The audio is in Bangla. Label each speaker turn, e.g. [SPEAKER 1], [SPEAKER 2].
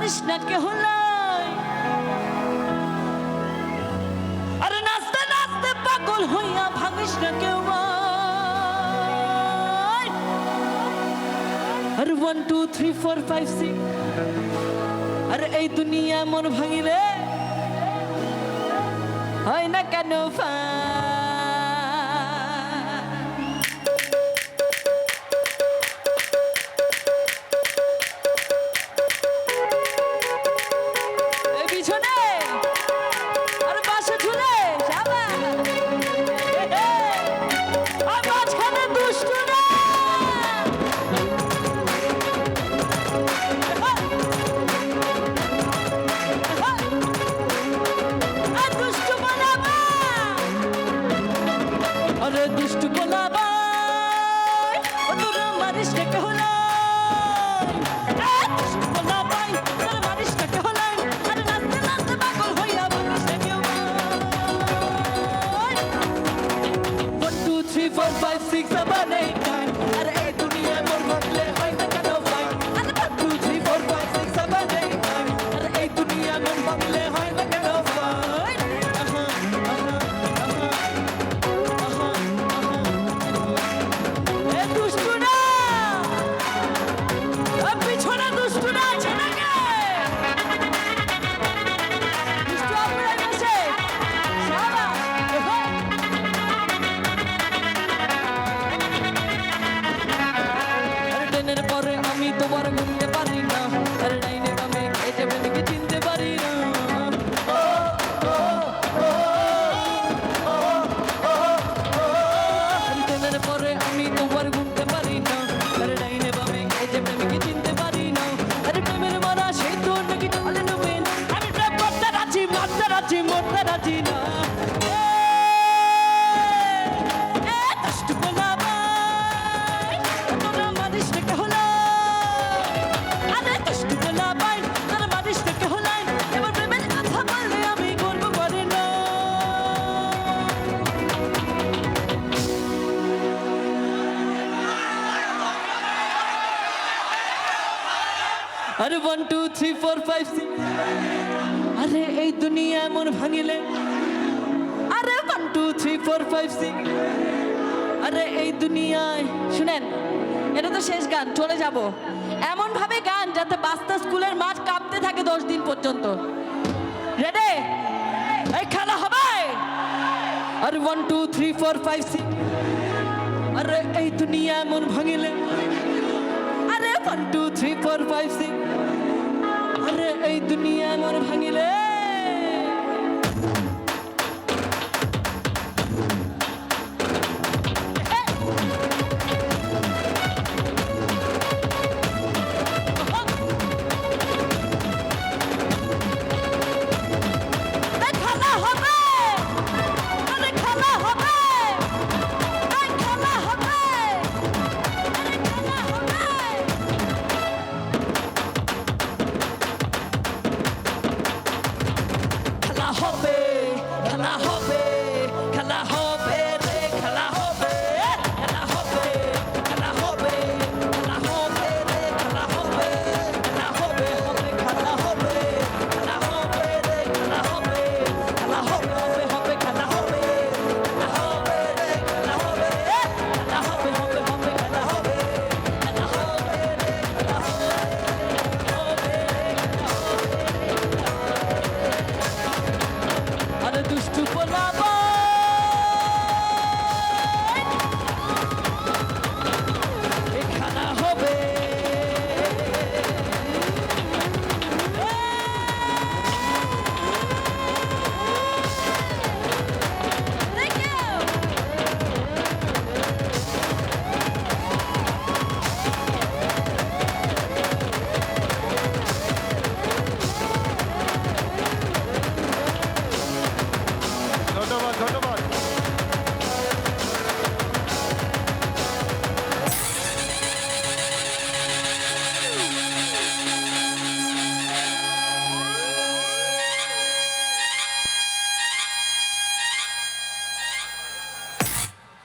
[SPEAKER 1] মারিস না কেহ নাই। আরে নাচতে নাচতে পাগল হইয়া ভাঙিস না কেউ। আর 1 2 3 4 5 6 আরে এই দুনিয়া মন ভাঙিলে হয় না কেন পিছনে আর পাশে ঝুলে মাঝখানে দুষ্ট না। अरे दुष्ट बोला बाय তোর মারিস না কেহ নাই। দুষ্ট बोला बाय তোর মারিস না কেহ নাই। আরে নাচতে নাচতে পাগল হইয়া ভাঙিস না কেউ। 1 2 3 4 5 6 7 8 9 আরে এই দুনিয়া মোর ভাঙলে হয় না কেন ভাই। আরে 1 2 3 4 5 6 7 8 9 আরে এই দুনিয়া মোর ভাঙলে হয় না কেন ভাই। আমি তোমার ঘুরতে পারি না। আর ডাইনে বামে খেতে বেঁধে চিনতে পারি না। ট্রেনের পরে আমি তোমার ঘুরতে পারি না। আর ডাইনে বামে খেতে প্রেমিকে চিনতে পারি না। আরে প্রেমের মারা সেই তো নাকি চলে নেবেন। আমি প্রেম করতে রাজি মারতে রাজি মরতে রাজি না। আরে 1 2 3 4 5 6 আরে এই দুনিয়া মন ভাঙিলে। আরে 1 2 3 4 5 6 আরে এই দুনিয়ায় শুনেন, এটা তো শেষ গান, চলে যাব এমন ভাবে গান যাতে বাস্তা স্কুলের মাঠ কাঁপতে থাকে 10 দিন পর্যন্ত। রেডি? এই খেলা হবে। আরে 1 2 3 4 5 6 আরে এই দুনিয়া মন ভাঙিলে। আরে 1 2 3 4 5 6 আরে এই দুনিয়া মন ভাঙিলে।